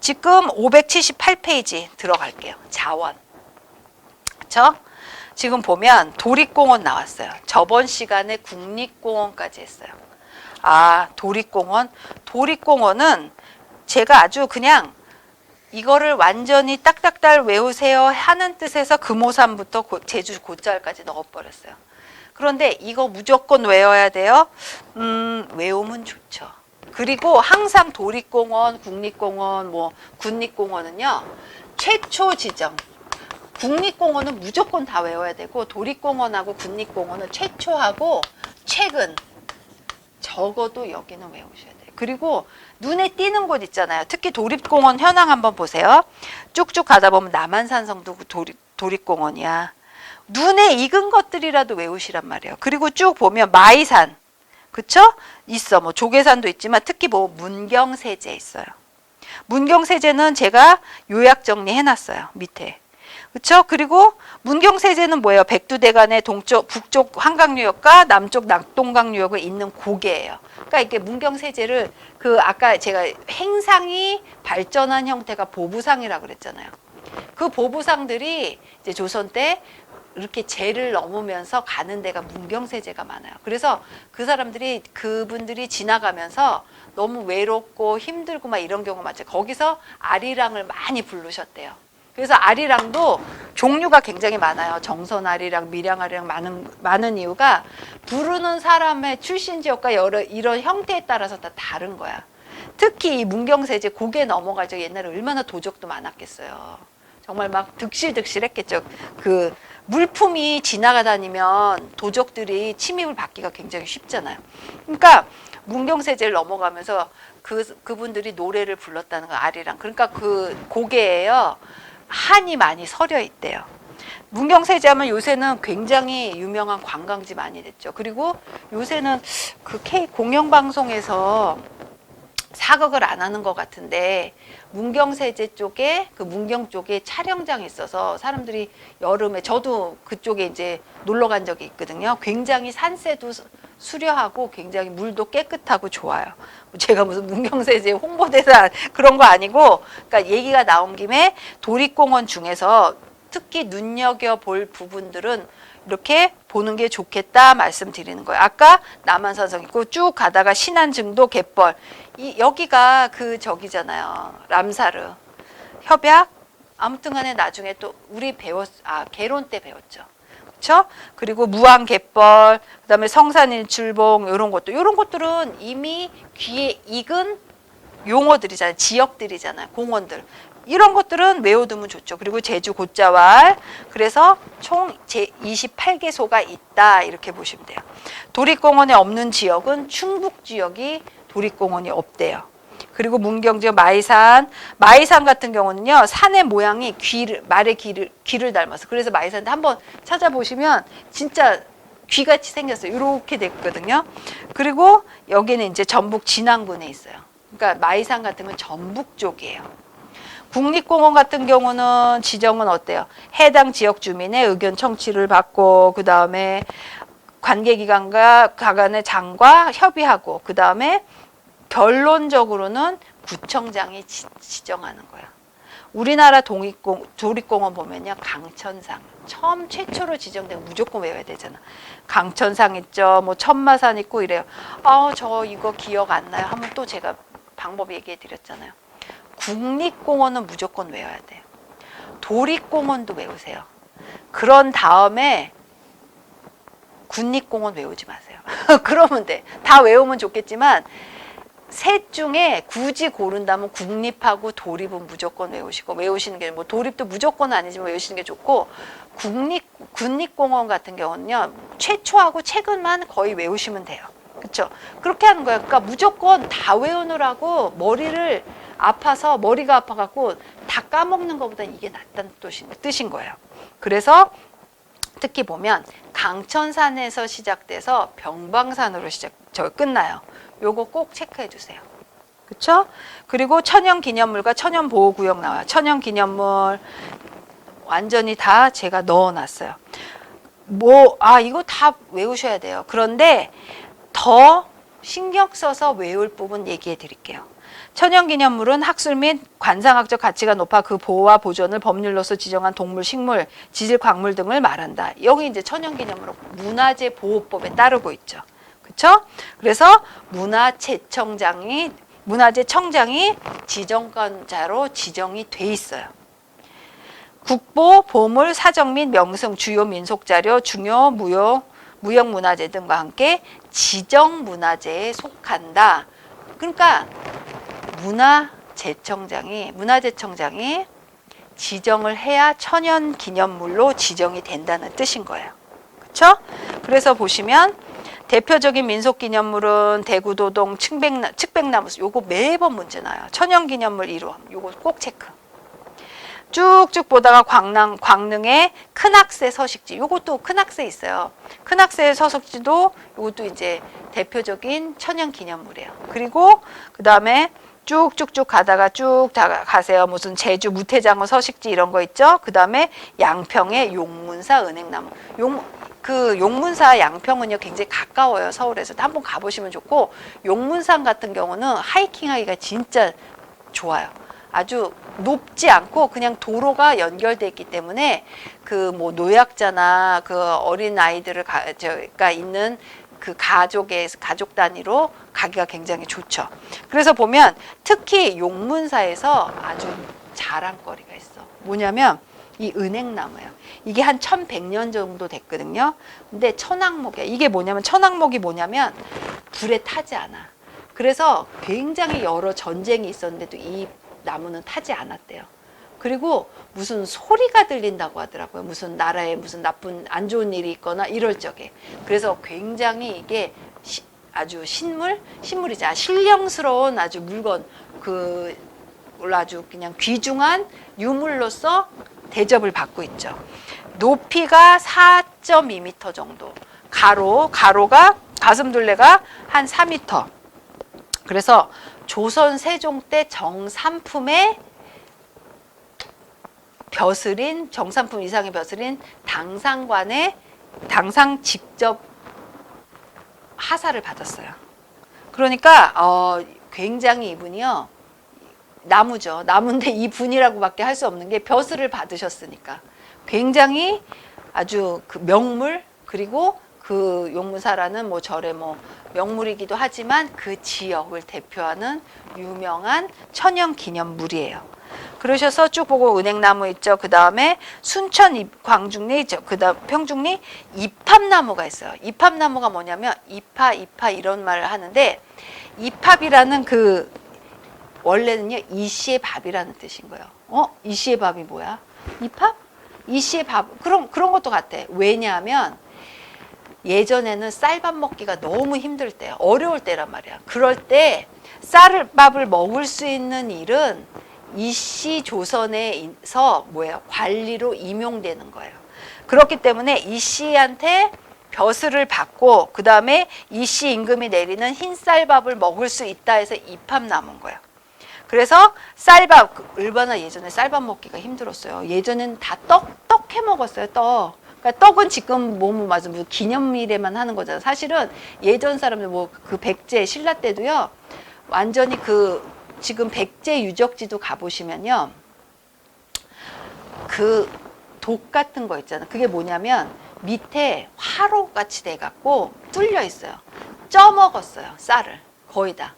지금 578페이지 들어갈게요. 자원. 그쵸? 지금 보면 도립공원 나왔어요. 저번 시간에 국립공원까지 했어요. 아, 도립공원. 도립공원은 제가 아주 그냥 이거를 완전히 딱딱달 외우세요 하는 뜻에서 금오산부터 제주 고자을까지 넣어버렸어요. 그런데 이거 무조건 외워야 돼요. 외우면 좋죠. 그리고 항상 도립공원, 국립공원, 뭐 군립공원은요, 최초 지정. 국립공원은 무조건 다 외워야 되고, 도립공원하고 군립공원은 최초하고 최근. 적어도 여기는 외우셔야 돼요. 그리고 눈에 띄는 곳 있잖아요. 특히 도립공원 현황 한번 보세요. 쭉쭉 가다 보면 남한산성도 도립공원이야. 눈에 익은 것들이라도 외우시란 말이에요. 그리고 쭉 보면 마이산, 그쵸? 있어. 뭐 조계산도 있지만 특히 뭐 문경세제 있어요. 문경세제는 제가 요약 정리해놨어요. 밑에. 그쵸? 그리고 문경세제는 뭐예요? 백두대간의 동쪽, 북쪽 한강유역과 남쪽 낙동강유역을 잇는 고개예요. 그러니까 이게 문경세제를 아까 제가 행상이 발전한 형태가 보부상이라고 그랬잖아요. 그 보부상들이 이제 조선 때 이렇게 제를 넘으면서 가는 데가 문경세제가 많아요. 그래서 그분들이 지나가면서 너무 외롭고 힘들고 막 이런 경우 많죠. 거기서 아리랑을 많이 부르셨대요. 그래서 아리랑도 종류가 굉장히 많아요. 정선 아리랑, 밀양 아리랑 많은 이유가 부르는 사람의 출신 지역과 이런 형태에 따라서 다 다른 거야. 특히 이 문경세제 고개 넘어가죠. 옛날에 얼마나 도적도 많았겠어요. 정말 막 득실득실했겠죠. 그 물품이 지나가다니면 도적들이 침입을 받기가 굉장히 쉽잖아요. 그러니까 문경세제를 넘어가면서 그분들이 노래를 불렀다는 거 아리랑. 그러니까 그 고개에요. 한이 많이 서려 있대요. 문경세제 하면 요새는 굉장히 유명한 관광지 많이 됐죠. 그리고 요새는 그 공영방송에서 사극을 안 하는 것 같은데 문경세제 쪽에 문경 쪽에 촬영장이 있어서 사람들이 여름에 저도 그쪽에 이제 놀러 간 적이 있거든요. 굉장히 산세도 수려하고 굉장히 물도 깨끗하고 좋아요. 제가 무슨 문경세제 홍보대사 그런 거 아니고, 그러니까 얘기가 나온 김에 도립공원 중에서 특히 눈여겨볼 부분들은 이렇게 보는 게 좋겠다 말씀드리는 거예요. 아까 남한산성 있고 쭉 가다가 신안증도 갯벌, 여기가 저기잖아요. 람사르 협약. 아무튼간에 나중에 또 우리 개론 때 배웠죠. 그렇죠? 그리고 무안 갯벌, 그다음에 성산일출봉 이런 것들은 이미 귀에 익은 용어들이잖아요. 지역들이잖아요. 공원들. 이런 것들은 외워두면 좋죠. 그리고 제주 곶자왈. 그래서 총 제28개소가 있다. 이렇게 보시면 돼요. 도립공원에 없는 지역은 충북 지역이 도립공원이 없대요. 그리고 문경지역 마이산 같은 경우는요, 산의 모양이 말의 귀를 닮아서. 그래서 마이산 한번 찾아보시면 진짜 귀같이 생겼어요. 이렇게 됐거든요. 그리고 여기는 이제 전북 진안군에 있어요. 그러니까 마이산 같은 건 전북 쪽이에요. 국립공원 같은 경우는 지정은 어때요? 해당 지역 주민의 의견 청취를 받고, 그 다음에 관계기관과 가간의 장과 협의하고, 그 다음에 결론적으로는 구청장이 지정하는 거야. 우리나라 도립공원 보면요, 강천상 최초로 지정된 무조건 외워야 되잖아. 강천상 있죠, 뭐 천마산 있고 이래요. 저 이거 기억 안 나요 하면 또 제가 방법 얘기해 드렸잖아요. 국립공원은 무조건 외워야 돼요. 도립공원도 외우세요. 그런 다음에 군립공원 외우지 마세요. 그러면 돼. 다 외우면 좋겠지만 셋 중에 굳이 고른다면 국립하고 도립은 무조건 외우시는 게, 뭐 도립도 무조건 아니지만 외우시는 게 좋고, 군립공원 같은 경우는요, 최초하고 최근만 거의 외우시면 돼요. 그렇죠? 그렇게 하는 거예요. 그러니까 무조건 다 외우느라고 머리가 아파갖고 다 까먹는 것보다 이게 낫다는 뜻인 거예요. 그래서 특히 보면 강천산에서 시작돼서 병방산으로 끝나요. 요거 꼭 체크해 주세요. 그렇죠? 그리고 천연기념물과 천연보호구역 나와요. 천연기념물 완전히 다 제가 넣어놨어요. 이거 다 외우셔야 돼요. 그런데 더 신경 써서 외울 부분 얘기해 드릴게요. 천연기념물은 학술 및 관상학적 가치가 높아 그 보호와 보존을 법률로서 지정한 동물, 식물, 지질, 광물 등을 말한다. 여기 이제 천연기념물은 문화재 보호법에 따르고 있죠. 그렇죠? 그래서 문화재청장이 지정권자로 지정이 돼 있어요. 국보, 보물, 사적 및 명승, 주요 민속자료, 중요 무형문화재 등과 함께 지정문화재에 속한다. 그러니까 문화재청장이 지정을 해야 천연기념물로 지정이 된다는 뜻인 거예요. 그렇죠? 그래서 보시면 대표적인 민속기념물은 대구도동 측백나무, 요거 매번 문제 나요. 천연기념물 1호, 요거 꼭 체크. 쭉쭉 보다가 광릉의 큰악세 서식지, 요것도 큰악세 있어요. 큰악세 서식지도 요것도 이제 대표적인 천연기념물이에요. 그리고 그 다음에 쭉쭉쭉 가다가 쭉 가세요. 무슨 제주 무태장어 서식지 이런 거 있죠. 그 다음에 양평의 용문사 은행나무. 용문사 양평은요 굉장히 가까워요. 서울에서 한번 가보시면 좋고, 용문산 같은 경우는 하이킹하기가 진짜 좋아요. 아주 높지 않고 그냥 도로가 연결돼 있기 때문에 그 뭐 노약자나 그 어린 아이들가 있는 그 가족 단위로 가기가 굉장히 좋죠. 그래서 보면 특히 용문사에서 아주 자랑거리가 있어. 뭐냐면 이 은행나무예요. 이게 한 1100년 정도 됐거든요. 근데 천왕목이야. 이게 뭐냐면 천왕목이 뭐냐면 불에 타지 않아. 그래서 굉장히 여러 전쟁이 있었는데도 이 나무는 타지 않았대요. 그리고 무슨 소리가 들린다고 하더라고요. 무슨 나라에 무슨 나쁜 안 좋은 일이 있거나 이럴 적에. 그래서 굉장히 이게 아주 신물이자 신령스러운 아주 물건, 아주 그냥 귀중한 유물로서 대접을 받고 있죠. 높이가 4.2m 정도. 가로가 가슴둘레가 한 4m. 그래서 조선 세종 때 정삼품 이상의 벼슬인 당상 직접 하사를 받았어요. 그러니까 굉장히 이분이요 나무죠. 나무인데 이분이라고밖에 할 수 없는 게 벼슬을 받으셨으니까 굉장히 아주 그 명물, 그리고 그 용문사라는 뭐 절의 뭐 명물이기도 하지만 그 지역을 대표하는 유명한 천연기념물이에요. 그러셔서 쭉 보고 은행나무 있죠. 그 다음에 순천 광중리 있죠. 그 다음 평중리 이팝나무가 있어요. 이팝나무가 뭐냐면 이파 이런 말을 하는데, 이팝이라는 그 원래는요 이씨의 밥이라는 뜻인 거예요. 이씨의 밥이 뭐야? 이팝? 이씨의 밥. 그런 것도 같아. 왜냐하면 예전에는 쌀밥 먹기가 너무 힘들 때, 어려울 때란 말이야. 그럴 때 쌀밥을 먹을 수 있는 일은 이씨 조선에서 관리로 임용되는 거예요. 그렇기 때문에 이씨한테 벼슬을 받고 그 다음에 이씨 임금이 내리는 흰 쌀밥을 먹을 수 있다 해서 이팝 남은 거예요. 그래서 쌀밥, 얼마나 예전에 쌀밥 먹기가 힘들었어요. 예전엔 다 떡 해 먹었어요. 그러니까 떡은 지금 맞아 기념일에만 하는 거잖아. 사실은 예전 사람들 그 백제 신라 때도요 완전히 지금 백제 유적지도 가보시면요 그 독 같은 거 있잖아. 그게 뭐냐면 밑에 화로 같이 돼갖고 뚫려 있어요. 쪄 먹었어요. 쌀을 거의 다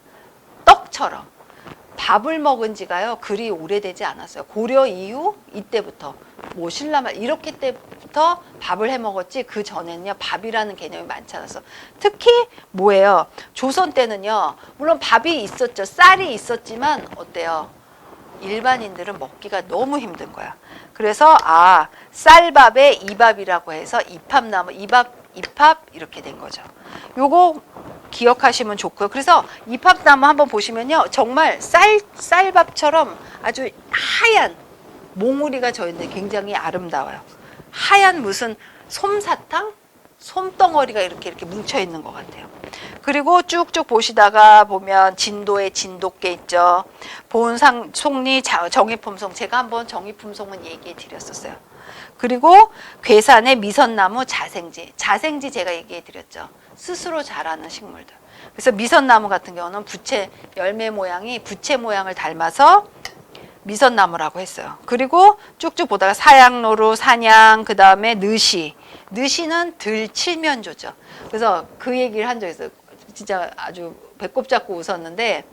떡처럼. 밥을 먹은 지가요 그리 오래되지 않았어요. 고려 이후 이때부터 신라말 이렇게 때부터 밥을 해 먹었지, 그 전에는요 밥이라는 개념이 많지 않았어. 특히 뭐예요? 조선 때는요 물론 밥이 있었죠. 쌀이 있었지만 어때요? 일반인들은 먹기가 너무 힘든 거야. 그래서 쌀밥에 이밥이라고 해서 이팝나무 이팝 이렇게 된 거죠. 요거 기억하시면 좋고요. 그래서 이팝나무 한번 보시면요 정말 쌀밥처럼 아주 하얀 몽우리가 져 있는데 굉장히 아름다워요. 하얀 무슨 솜사탕? 솜덩어리가 이렇게 뭉쳐 있는 것 같아요. 그리고 쭉쭉 보시다가 보면 진도에 진돗개 있죠. 보은상 송리 정의품송, 제가 한번 정의품송은 얘기해 드렸었어요. 그리고 괴산의 미선나무 자생지 제가 얘기해 드렸죠. 스스로 자라는 식물들. 그래서 미선나무 같은 경우는 부채 열매 모양이 부채 모양을 닮아서 미선나무라고 했어요. 그리고 쭉쭉 보다가 사양노루, 산양, 그 다음에 느시. 느시는 들칠면조죠. 그래서 그 얘기를 한 적이 있어요. 진짜 아주 배꼽 잡고 웃었는데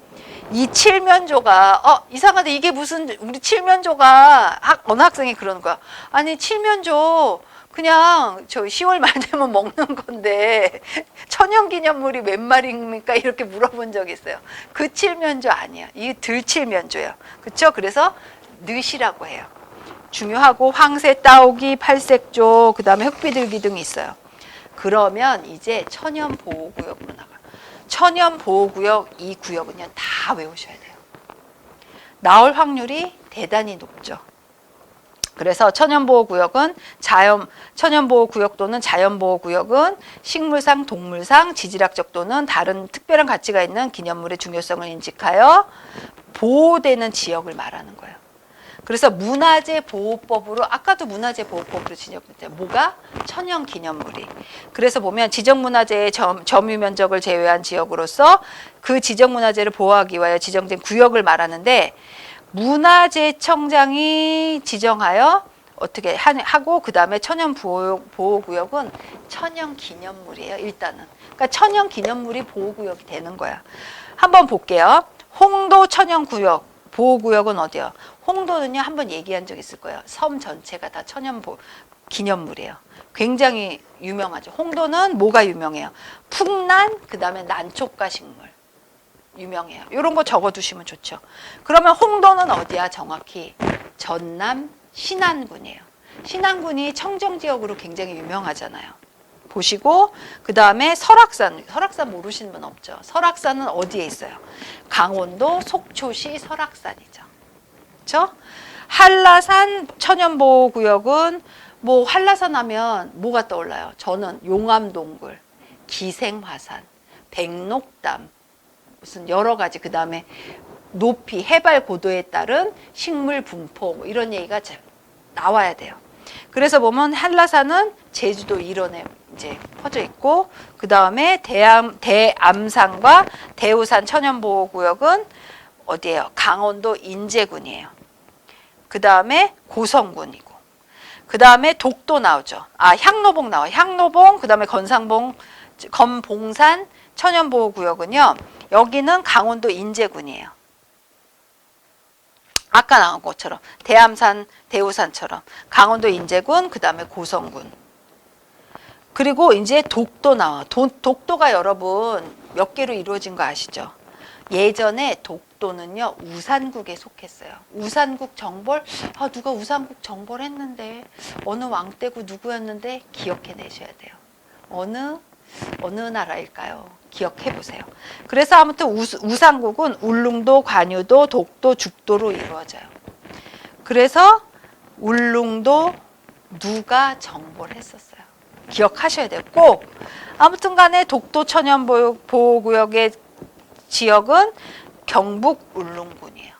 이 칠면조가 이상하다. 이게 무슨 우리 칠면조가 어느 학생이 그러는 거야. 아니 칠면조 그냥 저 10월 말 되면 먹는 건데 천연기념물이 몇 마리입니까? 이렇게 물어본 적이 있어요. 그 칠면조 아니야. 이 들칠면조예요. 그렇죠? 그래서 느시라고 해요. 중요하고 황새, 따오기, 팔색조, 그 다음에 흑비둘기 등이 있어요. 그러면 이제 천연보호구역으로 나가. 천연보호구역 이 구역은요 다 외우셔야 돼요. 나올 확률이 대단히 높죠. 그래서 천연보호구역은 천연보호구역 또는 자연보호구역은 식물상, 동물상, 지질학적 또는 다른 특별한 가치가 있는 기념물의 중요성을 인식하여 보호되는 지역을 말하는 거예요. 그래서 문화재 보호법으로 아까도 문화재 보호법으로 지적했죠. 뭐가? 천연 기념물이. 그래서 보면 지정 문화재의 점유 면적을 제외한 지역으로서 그 지정 문화재를 보호하기 위하여 지정된 구역을 말하는데 문화재청장이 지정하여 어떻게 하고 그다음에 천연 보호구역은 천연 기념물이에요. 일단은. 그러니까 천연 기념물이 보호구역이 되는 거야. 한번 볼게요. 홍도 천연구역 보호구역은 어디요? 홍도는요 한번 얘기한 적 있을 거예요. 섬 전체가 다 천연 기념물이에요. 굉장히 유명하죠. 홍도는 뭐가 유명해요? 풍란, 그 다음에 난초가 식물 유명해요. 이런 거 적어두시면 좋죠. 그러면 홍도는 어디야? 정확히 전남 신안군이에요. 신안군이 청정지역으로 굉장히 유명하잖아요. 보시고 그 다음에 설악산 모르시는 분 없죠. 설악산은 어디에 있어요? 강원도 속초시 설악산이죠. 그렇죠? 한라산 천연보호구역은 뭐 한라산 하면 뭐가 떠올라요? 저는 용암동굴, 기생화산, 백록담 무슨 여러 가지 그 다음에 높이 해발 고도에 따른 식물 분포 뭐 이런 얘기가 나와야 돼요. 그래서 보면 한라산은 제주도 일원에 이제 퍼져 있고 그 다음에 대암산과 대우산 천연보호구역은 어디예요? 강원도 인제군이에요. 그 다음에 고성군이고 그 다음에 독도 나오죠. 향로봉 나와요. 향로봉 그 다음에 건봉산 천연보호구역은요. 여기는 강원도 인제군이에요. 아까 나온 것처럼 대암산, 대우산처럼 강원도 인제군, 그 다음에 고성군. 그리고 이제 독도 나와. 독도가 여러분 몇 개로 이루어진 거 아시죠? 예전에 독도는요 우산국에 속했어요. 우산국 정벌 누가 우산국 정벌했는데 어느 왕때고 누구였는데 기억해내셔야 돼요. 어느 나라일까요? 기억해 보세요. 그래서 아무튼 우산국은 울릉도, 관유도, 독도, 죽도로 이루어져요. 그래서 울릉도 누가 정벌을 했었어요. 기억하셔야 돼요. 꼭. 아무튼 간에 독도 천연보호구역의 지역은 경북 울릉군이에요.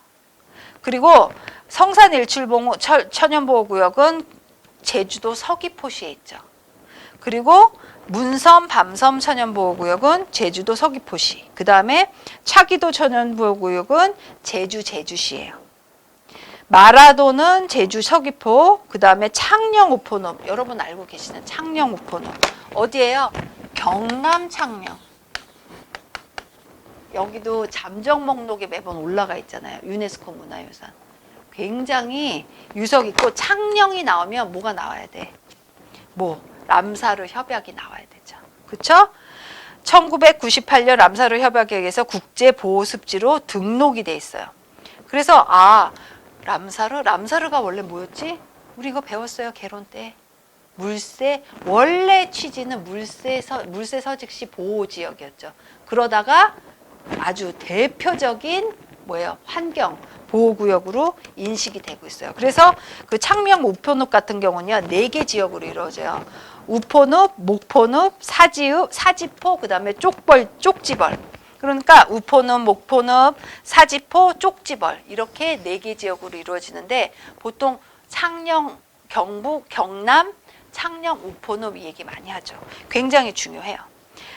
그리고 성산일출봉 천연보호구역은 제주도 서귀포시에 있죠. 그리고 문섬, 밤섬 천연보호구역은 제주도 서귀포시. 그 다음에 차기도 천연보호구역은 제주시예요. 마라도는 제주 서귀포. 그 다음에 창녕 우포늪. 여러분 알고 계시는 창녕 우포늪. 어디예요? 경남 창녕. 여기도 잠정 목록에 매번 올라가 있잖아요. 유네스코 문화유산. 굉장히 유석 있고 창녕이 나오면 뭐가 나와야 돼? 람사르 협약이 나와야 되죠. 그렇죠? 1998년 람사르 협약에 의해서 국제보호습지로 등록이 돼 있어요. 그래서 람사르가 원래 뭐였지? 우리 이거 배웠어요. 개론 때. 원래 취지는 물새 서식지 보호지역이었죠. 그러다가 아주 대표적인 환경 보호구역으로 인식이 되고 있어요. 그래서 그 창녕 우포늪 같은 경우는요 4개 지역으로 이루어져요. 우포늪, 목포늪, 사지포, 그 다음에 쪽지벌. 그러니까 우포늪, 목포늪, 사지포, 쪽지벌 이렇게 4개 지역으로 이루어지는데 보통 창녕, 경북, 경남, 창녕, 우포늪 이 얘기 많이 하죠. 굉장히 중요해요.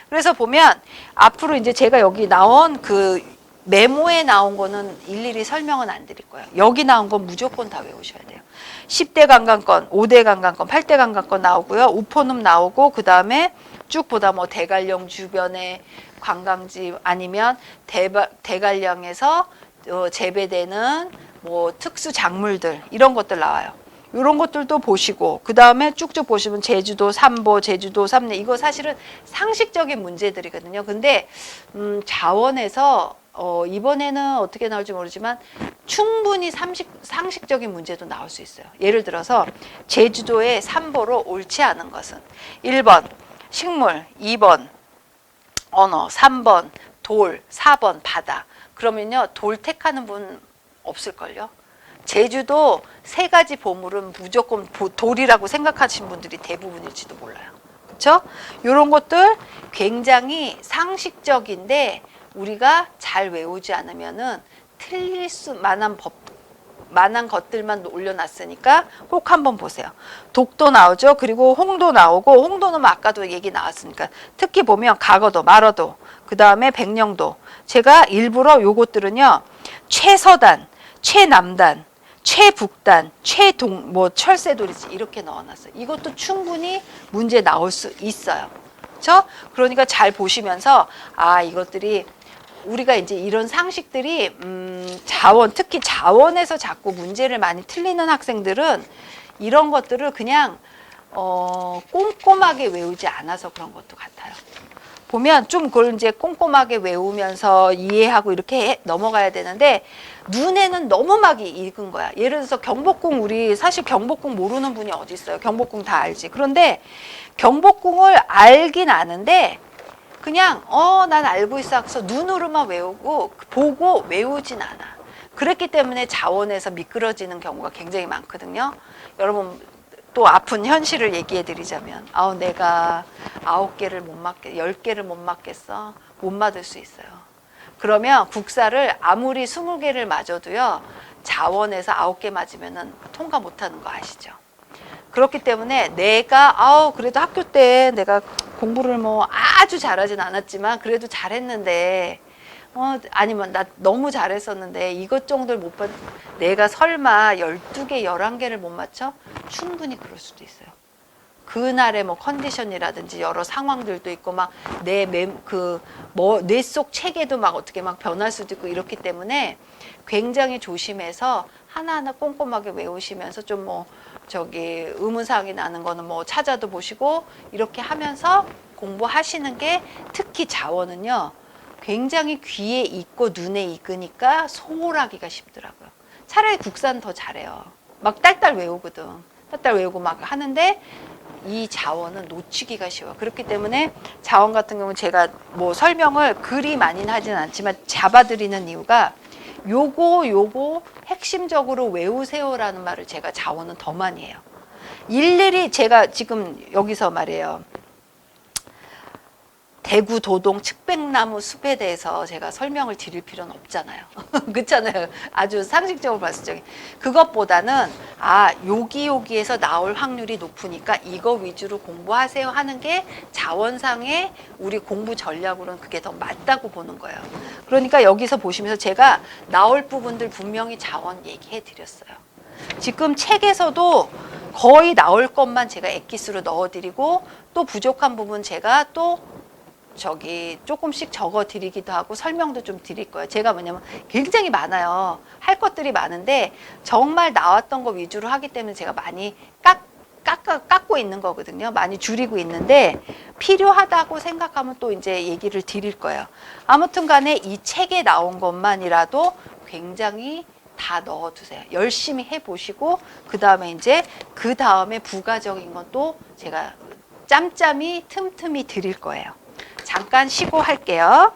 그래서 보면 앞으로 이제 제가 여기 나온 그 메모에 나온 거는 일일이 설명은 안 드릴 거예요. 여기 나온 건 무조건 다 외우셔야 돼요. 10대 관광권, 5대 관광권, 8대 관광권 나오고요. 우포늪 나오고 그다음에 쭉 보다 뭐 대관령 주변에 관광지 아니면 대관령에서 재배되는 뭐 특수 작물들 이런 것들 나와요. 이런 것들도 보시고 그 다음에 쭉쭉 보시면 제주도 3보, 제주도 3내 이거 사실은 상식적인 문제들이거든요. 근데 자원에서 이번에는 어떻게 나올지 모르지만 충분히 상식적인 문제도 나올 수 있어요. 예를 들어서 제주도의 3보로 옳지 않은 것은 1번 식물, 2번 언어, 3번 돌, 4번 바다. 그러면요 돌 택하는 분 없을걸요. 제주도 세 가지 보물은 무조건 돌이라고 생각하시는 분들이 대부분일지도 몰라요. 그렇죠? 이런 것들 굉장히 상식적인데 우리가 잘 외우지 않으면은 틀릴 수 만한 것들만 올려놨으니까 꼭 한번 보세요. 독도 나오죠. 그리고 홍도 나오고 홍도는 아까도 얘기 나왔으니까 특히 보면 가거도, 말어도, 그 다음에 백령도. 제가 일부러 요것들은요 최서단, 최남단, 최북단, 뭐 철새돌이지 이렇게 넣어놨어요. 이것도 충분히 문제 나올 수 있어요. 그렇죠? 그러니까 잘 보시면서 아 이것들이 우리가 이제 이런 상식들이 자원 특히 자원에서 자꾸 문제를 많이 틀리는 학생들은 이런 것들을 그냥 꼼꼼하게 외우지 않아서 그런 것도 같아요. 보면 좀 그걸 이제 꼼꼼하게 외우면서 이해하고 이렇게 넘어가야 되는데 눈에는 너무 막 익은 거야. 예를 들어서 경복궁 우리 사실 경복궁 모르는 분이 어디 있어요. 경복궁 다 알지. 그런데 경복궁을 알긴 아는데 그냥 난 알고 있어 하고서 눈으로만 외우고 보고 외우진 않아. 그랬기 때문에 자원에서 미끄러지는 경우가 굉장히 많거든요. 여러분 또 아픈 현실을 얘기해 드리자면 내가 9개를 못 맞겠 10개를 못 맞겠어. 못 맞을 수 있어요. 그러면 국사를 아무리 20개를 맞아도요. 자원에서 9개 맞으면은 통과 못 하는 거 아시죠? 그렇기 때문에 내가 그래도 학교 때 내가 공부를 뭐 아주 잘하진 않았지만 그래도 잘했는데 아니면 나 너무 잘했었는데 이것 정도를 못 받 내가 설마 12개, 11개를 못 맞춰? 충분히 그럴 수도 있어요. 그날의 뭐 컨디션이라든지 여러 상황들도 있고 막 뇌 속 체계도 막 어떻게 막 변할 수도 있고 이렇기 때문에 굉장히 조심해서 하나하나 꼼꼼하게 외우시면서 좀 뭐 의문사항이 나는 거는 뭐 찾아도 보시고 이렇게 하면서 공부하시는 게 특히 자원은요 굉장히 귀에 익고 눈에 익으니까 소홀하기가 쉽더라고요. 차라리 국사는 더 잘해요. 막 딸딸 외우거든. 딸딸 외우고 막 하는데 이 자원은 놓치기가 쉬워요. 그렇기 때문에 자원 같은 경우는 제가 뭐 설명을 그리 많이는 하지는 않지만 잡아드리는 이유가 요거 핵심적으로 외우세요라는 말을 제가 자원은 더 많이 해요. 일일이 제가 지금 여기서 말이에요. 대구 도동 측백나무 숲에 대해서 제가 설명을 드릴 필요는 없잖아요. 그렇잖아요. 아주 상식적으로 봤을 적에. 그것보다는 여기에서 나올 확률이 높으니까 이거 위주로 공부하세요 하는 게 자원상의 우리 공부 전략으로는 그게 더 맞다고 보는 거예요. 그러니까 여기서 보시면서 제가 나올 부분들 분명히 자원 얘기해 드렸어요. 지금 책에서도 거의 나올 것만 제가 엑기스로 넣어드리고 또 부족한 부분 제가 또 조금씩 적어 드리기도 하고 설명도 좀 드릴 거예요. 제가 뭐냐면 굉장히 많아요. 할 것들이 많은데 정말 나왔던 거 위주로 하기 때문에 제가 많이 깎고 있는 거거든요. 많이 줄이고 있는데 필요하다고 생각하면 또 이제 얘기를 드릴 거예요. 아무튼 간에 이 책에 나온 것만이라도 굉장히 다 넣어두세요. 열심히 해보시고 그 다음에 부가적인 건 또 제가 짬짬이 틈틈이 드릴 거예요. 잠깐 쉬고 할게요.